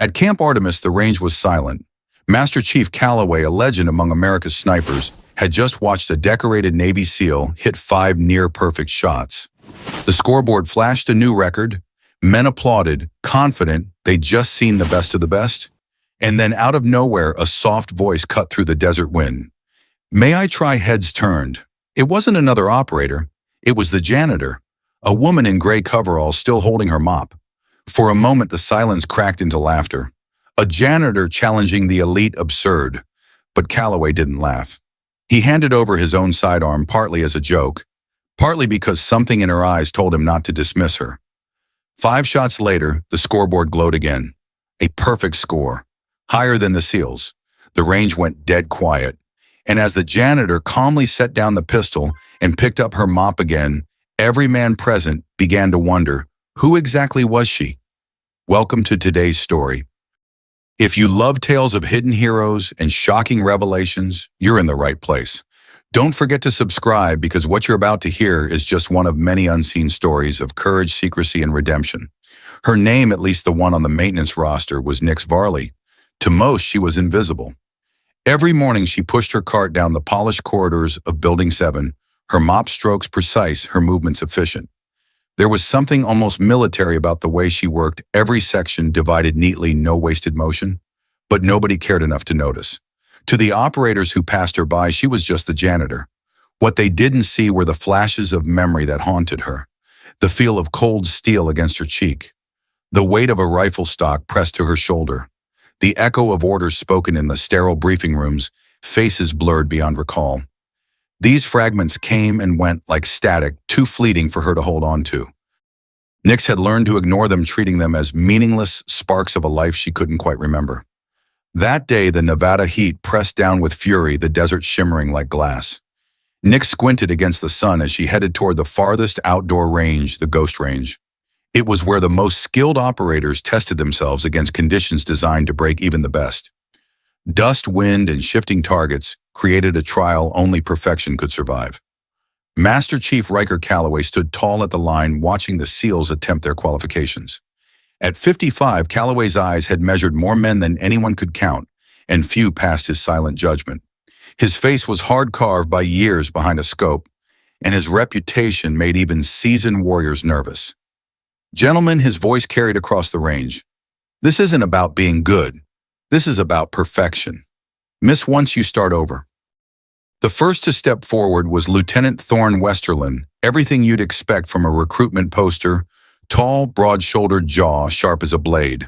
At Camp Artemis, the range was silent. Master Chief Calloway, a legend among America's snipers, had just watched a decorated Navy SEAL hit 5 near-perfect shots. The scoreboard flashed a new record. Men applauded, confident they'd just seen the best of the best. And then out of nowhere, a soft voice cut through the desert wind. "May I try?" Heads turned. It wasn't another operator. It was the janitor, a woman in gray coveralls still holding her mop. For a moment, the silence cracked into laughter. A janitor challenging the elite absurd. But Calloway didn't laugh. He handed over his own sidearm partly as a joke, partly because something in her eyes told him not to dismiss her. 5 shots later, the scoreboard glowed again. A perfect score, higher than the SEALs. The range went dead quiet. And as the janitor calmly set down the pistol and picked up her mop again, every man present began to wonder, who exactly was she? Welcome to today's story. If you love tales of hidden heroes and shocking revelations, you're in the right place. Don't forget to subscribe, because what you're about to hear is just one of many unseen stories of courage, secrecy, and redemption. Her name, at least the one on the maintenance roster, was Nix Varley. To most, she was invisible. Every morning she pushed her cart down the polished corridors of Building 7, her mop strokes precise, her movements efficient. There was something almost military about the way she worked, every section divided neatly, no wasted motion. But nobody cared enough to notice. To the operators who passed her by, she was just the janitor. What they didn't see were the flashes of memory that haunted her. The feel of cold steel against her cheek. The weight of a rifle stock pressed to her shoulder. The echo of orders spoken in the sterile briefing rooms, faces blurred beyond recall. These fragments came and went like static, too fleeting for her to hold on to. Nix had learned to ignore them, treating them as meaningless sparks of a life she couldn't quite remember. That day, the Nevada heat pressed down with fury, the desert shimmering like glass. Nix squinted against the sun as she headed toward the farthest outdoor range, the Ghost Range. It was where the most skilled operators tested themselves against conditions designed to break even the best. Dust, wind, and shifting targets created a trial only perfection could survive. Master Chief Riker Calloway stood tall at the line, watching the SEALs attempt their qualifications. At 55, Calloway's eyes had measured more men than anyone could count, and few passed his silent judgment. His face was hard-carved by years behind a scope, and his reputation made even seasoned warriors nervous. "Gentlemen," his voice carried across the range, "this isn't about being good. This is about perfection. Miss once, you start over." The first to step forward was Lieutenant Thorne Westerlin, everything you'd expect from a recruitment poster, tall, broad-shouldered jaw, sharp as a blade.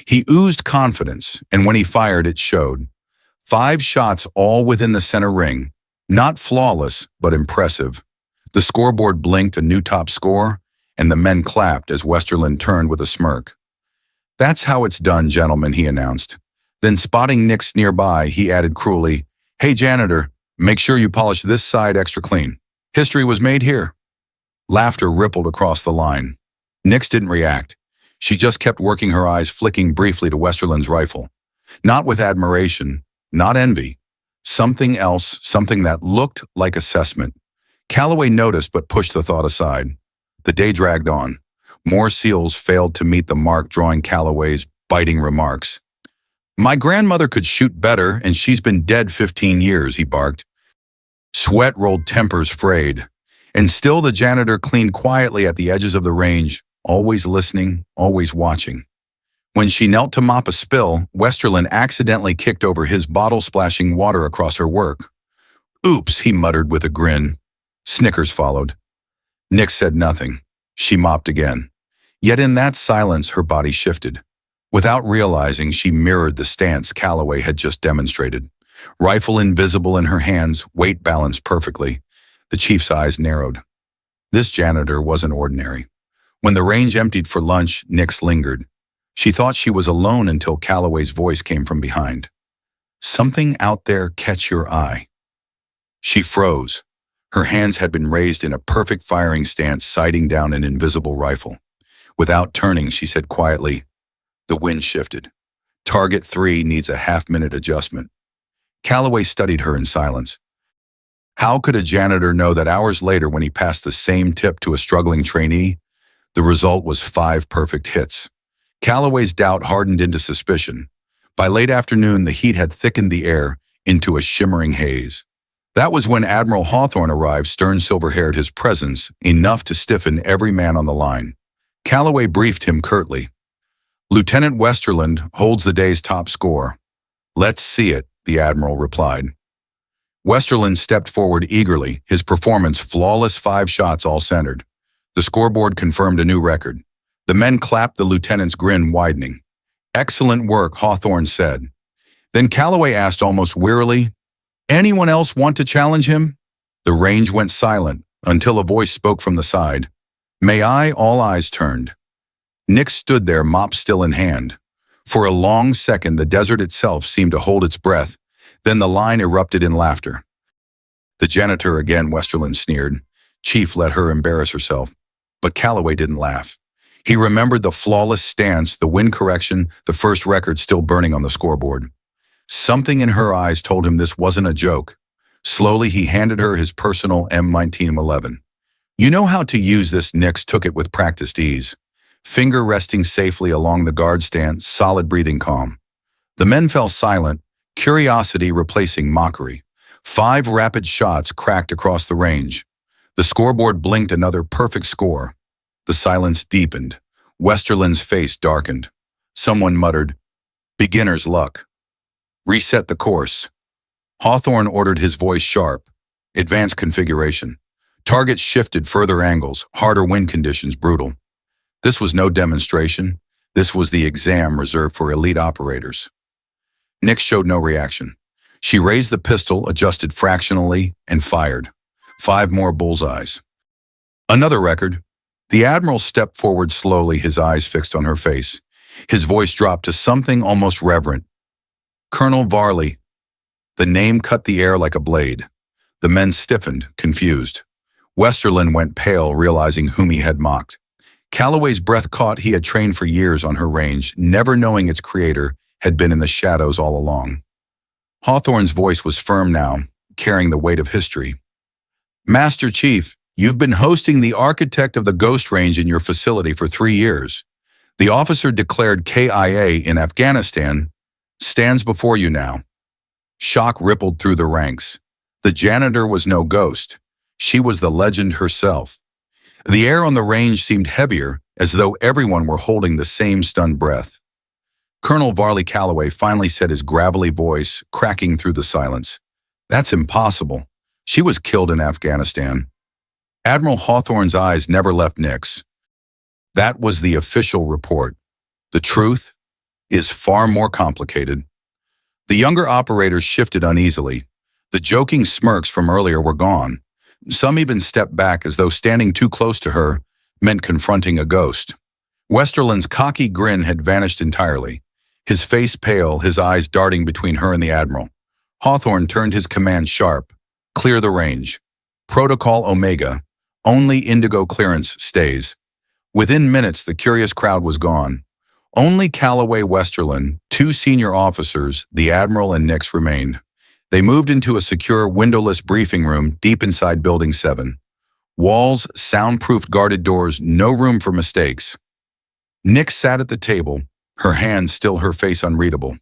He oozed confidence, and when he fired, it showed. 5 shots, all within the center ring. Not flawless, but impressive. The scoreboard blinked a new top score, and the men clapped as Westerlin turned with a smirk. "That's how it's done, gentlemen," he announced. Then, spotting Nix nearby, he added cruelly, "Hey, janitor, make sure you polish this side extra clean. History was made here." Laughter rippled across the line. Nix didn't react. She just kept working, her eyes flicking briefly to Westerlin's rifle. Not with admiration, not envy. Something else, something that looked like assessment. Calloway noticed but pushed the thought aside. The day dragged on. More SEALs failed to meet the mark, drawing Calloway's biting remarks. "My grandmother could shoot better, and she's been dead 15 years, he barked. Sweat rolled, tempers frayed. And still the janitor cleaned quietly at the edges of the range, always listening, always watching. When she knelt to mop a spill, Westerlin accidentally kicked over his bottle, splashing water across her work. "Oops," he muttered with a grin. Snickers followed. Nix said nothing. She mopped again. Yet in that silence, her body shifted. Without realizing, she mirrored the stance Calloway had just demonstrated. Rifle invisible in her hands, weight balanced perfectly. The chief's eyes narrowed. This janitor wasn't ordinary. When the range emptied for lunch, Nix lingered. She thought she was alone until Calloway's voice came from behind. "Something out there catch your eye." She froze. Her hands had been raised in a perfect firing stance, sighting down an invisible rifle. Without turning, she said quietly, "The wind shifted. Target 3 needs a half-minute adjustment." Calloway studied her in silence. How could a janitor know that hours later, when he passed the same tip to a struggling trainee, the result was 5 perfect hits? Calloway's doubt hardened into suspicion. By late afternoon, the heat had thickened the air into a shimmering haze. That was when Admiral Hawthorne arrived, stern silver-haired, his presence enough to stiffen every man on the line. Calloway briefed him curtly. "Lieutenant Westerland holds the day's top score." "Let's see it," the Admiral replied. Westerland stepped forward eagerly, his performance flawless, 5 shots all centered. The scoreboard confirmed a new record. The men clapped, the lieutenant's grin widening. "Excellent work," Hawthorne said. Then Calloway asked almost wearily, "Anyone else want to challenge him?" The range went silent until a voice spoke from the side. "May I?" All eyes turned. Nick stood there, mop still in hand. For a long second, the desert itself seemed to hold its breath. Then the line erupted in laughter. "The janitor again," Westerland sneered. "Chief, let her embarrass herself." But Calloway didn't laugh. He remembered the flawless stance, the wind correction, the first record still burning on the scoreboard. Something in her eyes told him this wasn't a joke. Slowly, he handed her his personal M1911. "You know how to use this." Nix took it with practiced ease. Finger resting safely along the guard stand, solid breathing calm. The men fell silent, curiosity replacing mockery. 5 rapid shots cracked across the range. The scoreboard blinked, another perfect score. The silence deepened. Westerland's face darkened. Someone muttered, "Beginner's luck." "Reset the course." Hawthorne ordered, his voice sharp. "Advanced configuration." Targets shifted, further angles, harder wind conditions, brutal. This was no demonstration. This was the exam reserved for elite operators. Nick showed no reaction. She raised the pistol, adjusted fractionally, and fired. 5 more bullseyes. Another record. The Admiral stepped forward slowly, his eyes fixed on her face. His voice dropped to something almost reverent. "Colonel Varley." The name cut the air like a blade. The men stiffened, confused. Westerland went pale, realizing whom he had mocked. Calloway's breath caught. He had trained for years on her range, never knowing its creator had been in the shadows all along. Hawthorne's voice was firm now, carrying the weight of history. "Master Chief, you've been hosting the architect of the Ghost Range in your facility for 3 years. The officer declared KIA in Afghanistan stands before you now." Shock rippled through the ranks. The janitor was no ghost. She was the legend herself. The air on the range seemed heavier, as though everyone were holding the same stunned breath. Colonel Varley Calloway finally said, his gravelly voice cracking through the silence. "That's impossible. She was killed in Afghanistan." Admiral Hawthorne's eyes never left Nick's. That was the official report. The truth is far more complicated. The younger operators shifted uneasily. The joking smirks from earlier were gone. Some even stepped back, as though standing too close to her meant confronting a ghost. Westerland's cocky grin had vanished entirely, his face pale, his eyes darting between her and the Admiral. Hawthorne turned his command sharp. "Clear the range. Protocol Omega. Only Indigo clearance stays." Within minutes, the curious crowd was gone. Only Calloway, Westerland, 2 senior officers, the Admiral and Nix, remained. They moved into a secure, windowless briefing room deep inside Building 7. Walls, soundproofed, guarded doors, no room for mistakes. Nix sat at the table, her hands still, her face unreadable.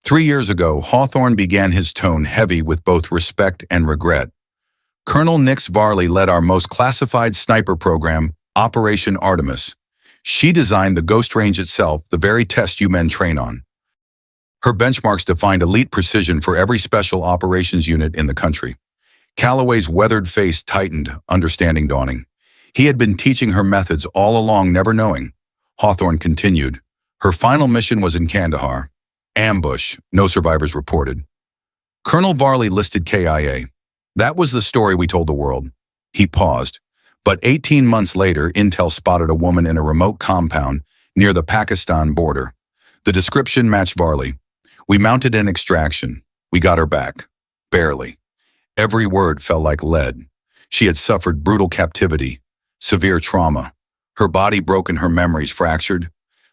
3 years ago, Hawthorne began, his tone heavy with both respect and regret. "Colonel Nix Varley led our most classified sniper program, Operation Artemis. She designed the Ghost Range itself, the very test you men train on. Her benchmarks defined elite precision for every special operations unit in the country." Calloway's weathered face tightened, understanding dawning. He had been teaching her methods all along, never knowing. Hawthorne continued. "Her final mission was in Kandahar. Ambush, no survivors reported. Colonel Varley listed KIA. That was the story we told the world." He paused. But 18 months later, intel spotted a woman in a remote compound near the Pakistan border. The description matched Varley. "We mounted an extraction. We got her back. Barely." Every word felt like lead. She had suffered brutal captivity, severe trauma. Her body broken, her memories fractured.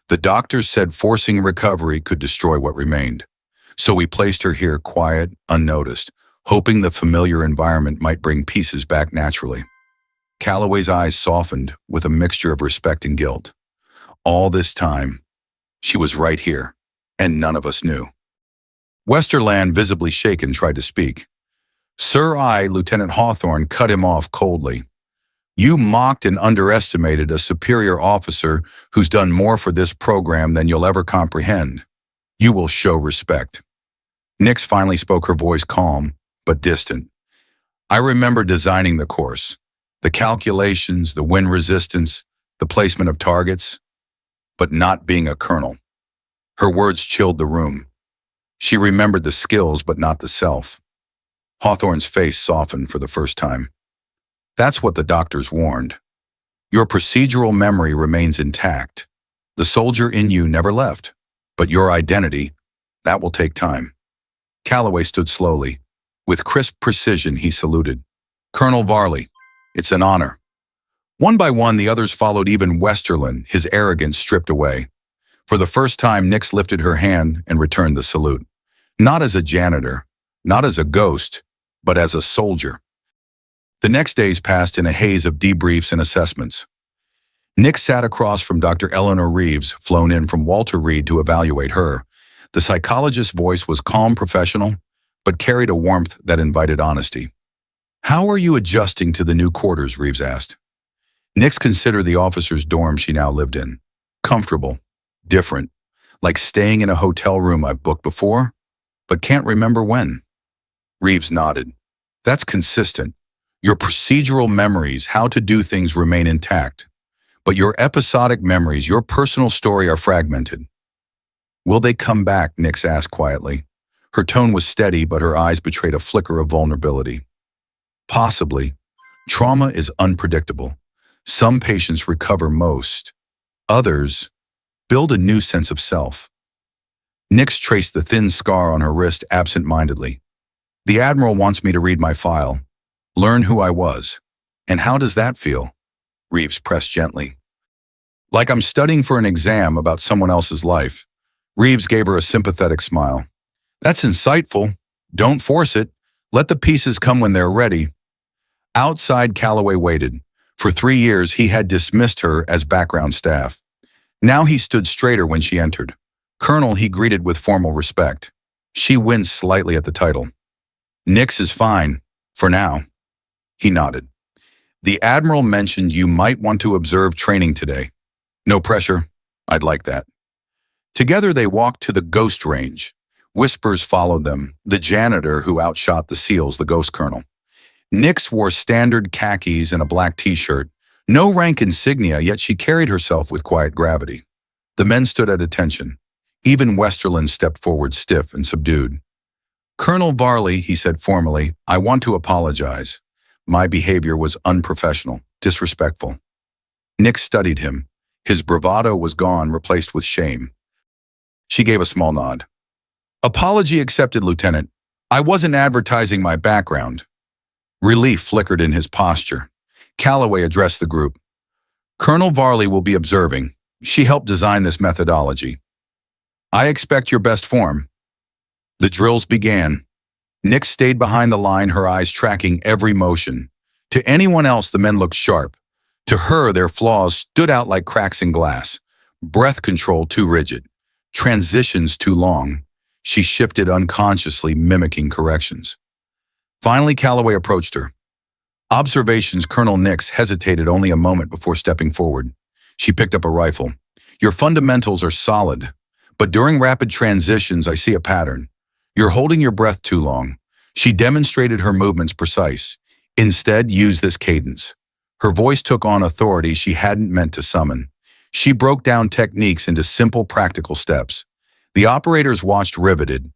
The doctors said forcing recovery could destroy what remained. So we placed her here, quiet, unnoticed, hoping the familiar environment might bring pieces back naturally. Calloway's eyes softened with a mixture of respect and guilt. All this time, She was right here, and none of us knew. Westerland, visibly shaken, tried to speak. Sir, Lieutenant Hawthorne, cut him off coldly. You mocked and underestimated a superior officer who's done more for this program than you'll ever comprehend. You will show respect. Nix finally spoke, her voice calm but distant. I remember designing the course. The calculations, the wind resistance, the placement of targets, but not being a colonel. Her words chilled the room. She remembered the skills but not the self. Hawthorne's face softened for the first time. That's what the doctors warned. Your procedural memory remains intact. The soldier in you never left, but your identity, that will take time. Calloway stood slowly. With crisp precision, he saluted. Colonel Varley, it's an honor. One by one, the others followed, even Westerland, his arrogance stripped away. For the first time, Nix lifted her hand and returned the salute. Not as a janitor, not as a ghost, but as a soldier. The next days passed in a haze of debriefs and assessments. Nix sat across from Dr. Eleanor Reeves, flown in from Walter Reed to evaluate her. The psychologist's voice was calm, professional, but carried a warmth that invited honesty. How are you adjusting to the new quarters? Reeves asked. Nix considered the officer's dorm she now lived in. Comfortable, different, like staying in a hotel room I've booked before, but can't remember when. Reeves nodded. That's consistent. Your procedural memories, how to do things, remain intact. But your episodic memories, your personal story, are fragmented. Will they come back? Nix asked quietly. Her tone was steady, but her eyes betrayed a flicker of vulnerability. Possibly. Trauma is unpredictable. Some patients recover most. Others build a new sense of self. Nix traced the thin scar on her wrist absent-mindedly. The Admiral wants me to read my file, learn who I was. And how does that feel? Reeves pressed gently. Like I'm studying for an exam about someone else's life. Reeves gave her a sympathetic smile. That's insightful. Don't force it. Let the pieces come when they're ready. Outside, Calloway waited. For 3 years, he had dismissed her as background staff. Now he stood straighter when she entered. Colonel, he greeted with formal respect. She winced slightly at the title. Nix is fine, for now. He nodded. The Admiral mentioned you might want to observe training today. No pressure. I'd like that. Together they walked to the Ghost Range. Whispers followed them, the janitor who outshot the SEALs, the Ghost Colonel. Nix wore standard khakis and a black t-shirt. No rank insignia, yet she carried herself with quiet gravity. The men stood at attention. Even Westerland stepped forward, stiff and subdued. Colonel Varley, he said formally, I want to apologize. My behavior was unprofessional, disrespectful. Nix studied him. His bravado was gone, replaced with shame. She gave a small nod. Apology accepted, Lieutenant. I wasn't advertising my background. Relief flickered in his posture. Calloway addressed the group. Colonel Varley will be observing. She helped design this methodology. I expect your best form. The drills began. Nix stayed behind the line, her eyes tracking every motion. To anyone else, the men looked sharp. To her, their flaws stood out like cracks in glass. Breath control too rigid. Transitions too long. She shifted unconsciously, mimicking corrections. Finally, Calloway approached her. Observations. Colonel Nix hesitated only a moment before stepping forward. She picked up a rifle. Your fundamentals are solid, but during rapid transitions, I see a pattern. You're holding your breath too long. She demonstrated her movements precise. Instead, use this cadence. Her voice took on authority she hadn't meant to summon. She broke down techniques into simple, practical steps. The operators watched, riveted.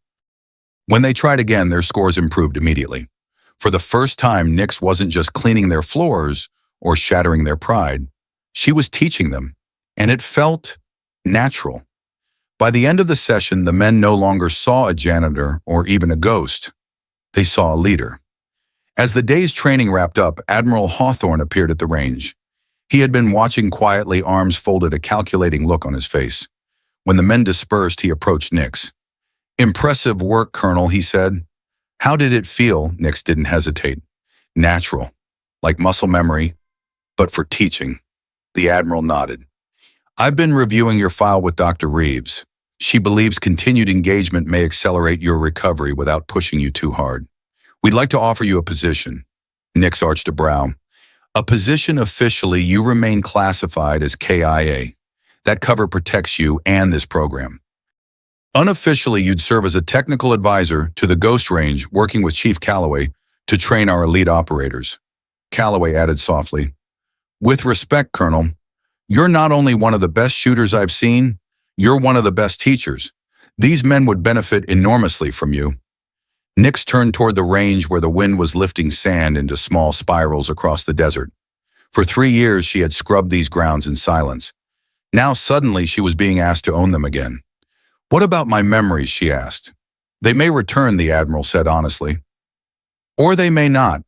When they tried again, their scores improved immediately. For the first time, Nix wasn't just cleaning their floors or shattering their pride. She was teaching them, and it felt natural. By the end of the session, the men no longer saw a janitor or even a ghost. They saw a leader. As the day's training wrapped up, Admiral Hawthorne appeared at the range. He had been watching quietly, arms folded, a calculating look on his face. When the men dispersed, he approached Nix. Impressive work, Colonel, he said. How did it feel? Nix didn't hesitate. Natural, like muscle memory, but for teaching. The Admiral nodded. I've been reviewing your file with Dr. Reeves. She believes continued engagement may accelerate your recovery without pushing you too hard. We'd like to offer you a position. Nix arched a brow. A position officially, you remain classified as KIA. That cover protects you and this program. Unofficially, you'd serve as a technical advisor to the Ghost Range, working with Chief Calloway to train our elite operators. Calloway added softly, "With respect, Colonel, you're not only one of the best shooters I've seen, you're one of the best teachers. These men would benefit enormously from you." Nix turned toward the range where the wind was lifting sand into small spirals across the desert. For 3 years, she had scrubbed these grounds in silence. Now suddenly she was being asked to own them again. "What about my memories?" she asked. "They may return," the Admiral said honestly. "Or they may not.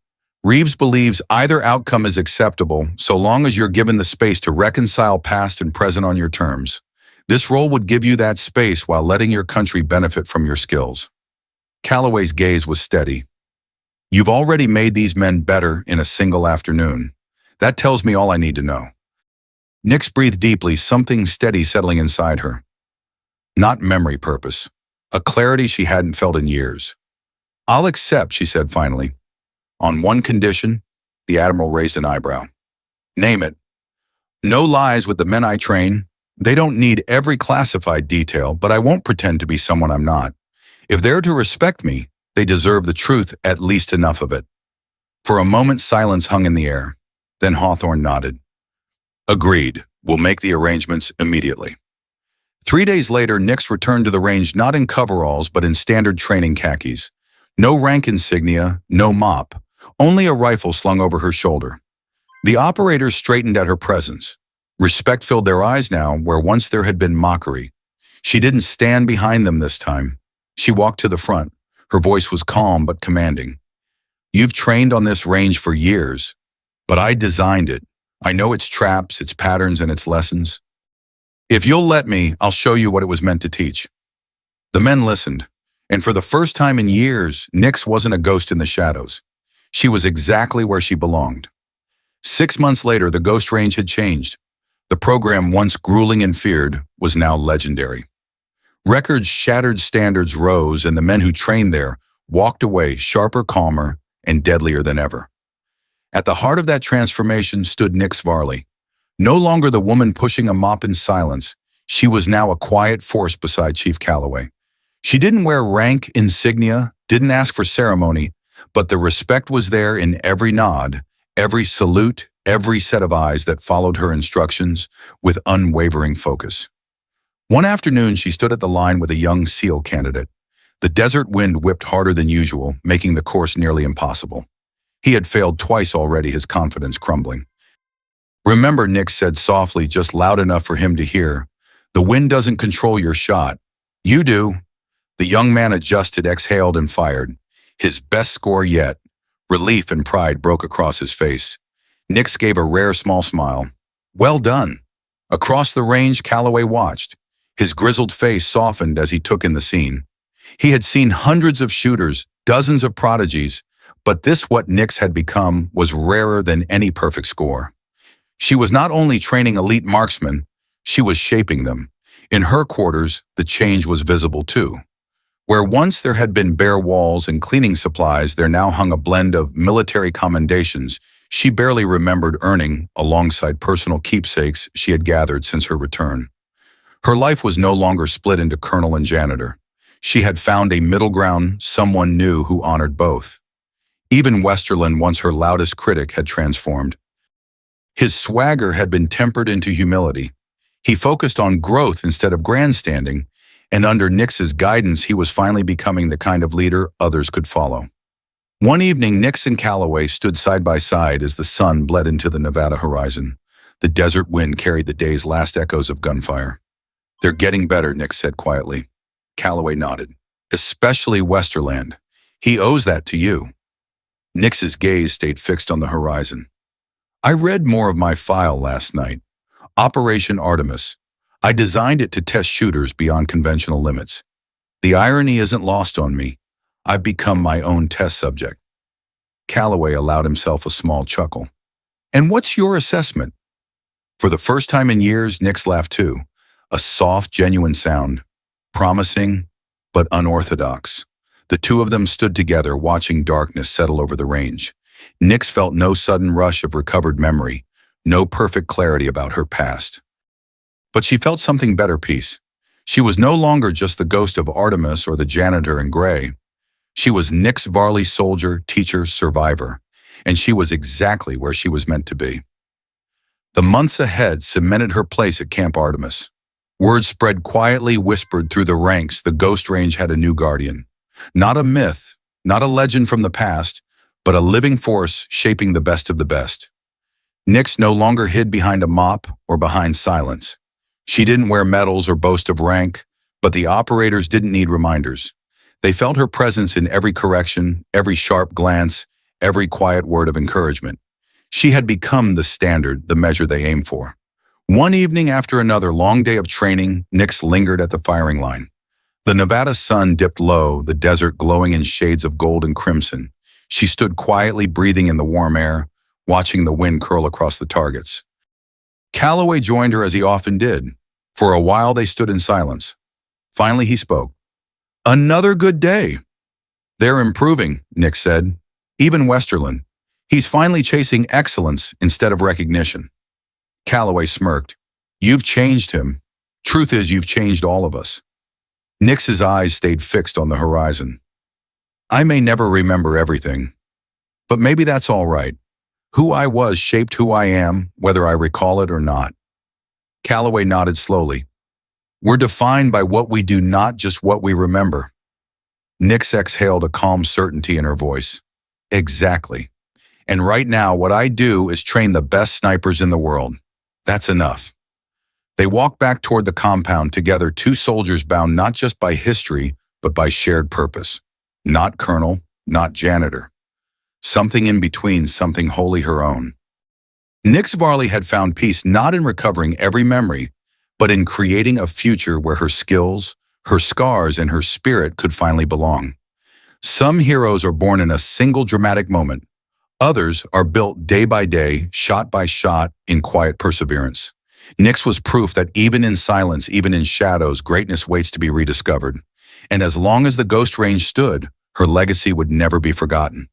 Reeves believes either outcome is acceptable so long as you're given the space to reconcile past and present on your terms. This role would give you that space while letting your country benefit from your skills." Calloway's gaze was steady. "You've already made these men better in a single afternoon. That tells me all I need to know." Nix breathed deeply, something steady settling inside her. Not memory purpose, a clarity she hadn't felt in years. "I'll accept," she said finally. "On one condition," the Admiral raised an eyebrow. "Name it." "No lies with the men I train. They don't need every classified detail, but I won't pretend to be someone I'm not. If they're to respect me, they deserve the truth, at least enough of it." For a moment, silence hung in the air. Then Hawthorne nodded. "Agreed. We'll make the arrangements immediately." 3 days later, Nix returned to the range not in coveralls but in standard training khakis. No rank insignia, no mop, only a rifle slung over her shoulder. The operators straightened at her presence. Respect filled their eyes now where once there had been mockery. She didn't stand behind them this time. She walked to the front. Her voice was calm but commanding. "You've trained on this range for years, but I designed it. I know its traps, its patterns, and its lessons. If you'll let me, I'll show you what it was meant to teach." The men listened, and for the first time in years, Nix wasn't a ghost in the shadows. She was exactly where she belonged. 6 months later, the Ghost Range had changed. The program, once grueling and feared, was now legendary. Records shattered, standards rose, and the men who trained there walked away sharper, calmer, and deadlier than ever. At the heart of that transformation stood Nix Varley. No longer the woman pushing a mop in silence, she was now a quiet force beside Chief Calloway. She didn't wear rank insignia, didn't ask for ceremony, but the respect was there in every nod, every salute, every set of eyes that followed her instructions with unwavering focus. One afternoon, she stood at the line with a young SEAL candidate. The desert wind whipped harder than usual, making the course nearly impossible. He had failed twice already, his confidence crumbling. "Remember," Nix said softly, just loud enough for him to hear, "the wind doesn't control your shot. You do." The young man adjusted, exhaled, and fired. His best score yet. Relief and pride broke across his face. Nix gave a rare small smile. "Well done." Across the range, Calloway watched. His grizzled face softened as he took in the scene. He had seen hundreds of shooters, dozens of prodigies, but this, what Nix had become, was rarer than any perfect score. She was not only training elite marksmen, she was shaping them. In her quarters, the change was visible too. Where once there had been bare walls and cleaning supplies, there now hung a blend of military commendations she barely remembered earning alongside personal keepsakes she had gathered since her return. Her life was no longer split into colonel and janitor. She had found a middle ground, someone new who honored both. Even Westerland, once her loudest critic, had transformed. His swagger had been tempered into humility. He focused on growth instead of grandstanding, and under Nix's guidance, he was finally becoming the kind of leader others could follow. One evening, Nix and Calloway stood side by side as the sun bled into the Nevada horizon. The desert wind carried the day's last echoes of gunfire. "They're getting better," Nix said quietly. Calloway nodded. "Especially Westerland. He owes that to you." Nix's gaze stayed fixed on the horizon. "I read more of my file last night. Operation Artemis. I designed it to test shooters beyond conventional limits. The irony isn't lost on me. I've become my own test subject." Calloway allowed himself a small chuckle. "And what's your assessment?" For the first time in years, Nix laughed too. A soft, genuine sound. Promising, but unorthodox. The two of them stood together, watching darkness settle over the range. Nix felt no sudden rush of recovered memory, no perfect clarity about her past. But she felt something better, peace. She was no longer just the ghost of Artemis or the janitor in gray. She was Nix Varley, soldier, teacher, survivor. And she was exactly where she was meant to be. The months ahead cemented her place at Camp Artemis. Word spread quietly, whispered through the ranks the Ghost Range had a new guardian. Not a myth, not a legend from the past, but a living force shaping the best of the best. Nix no longer hid behind a mop or behind silence. She didn't wear medals or boast of rank, but the operators didn't need reminders. They felt her presence in every correction, every sharp glance, every quiet word of encouragement. She had become the standard, the measure they aimed for. One evening after another long day of training, Nix lingered at the firing line. The Nevada sun dipped low, the desert glowing in shades of gold and crimson. She stood quietly, breathing in the warm air, watching the wind curl across the targets. Calloway joined her as he often did. For a while they stood in silence. Finally he spoke. "Another good day." "They're improving," Nix said. "Even Westerland. He's finally chasing excellence instead of recognition." Calloway smirked. "You've changed him. Truth is, you've changed all of us." Nix's eyes stayed fixed on the horizon. "I may never remember everything, but maybe that's all right. Who I was shaped who I am, whether I recall it or not." Calloway nodded slowly. "We're defined by what we do, not just what we remember." Nix exhaled, a calm certainty in her voice. "Exactly. And right now, what I do is train the best snipers in the world. That's enough." They walked back toward the compound together, two soldiers bound not just by history, but by shared purpose. Not colonel, not janitor. Something in between, something wholly her own. Nix Varley had found peace not in recovering every memory, but in creating a future where her skills, her scars, and her spirit could finally belong. Some heroes are born in a single dramatic moment. Others are built day by day, shot by shot, in quiet perseverance. Nix was proof that even in silence, even in shadows, greatness waits to be rediscovered. And as long as the Ghost Range stood, her legacy would never be forgotten.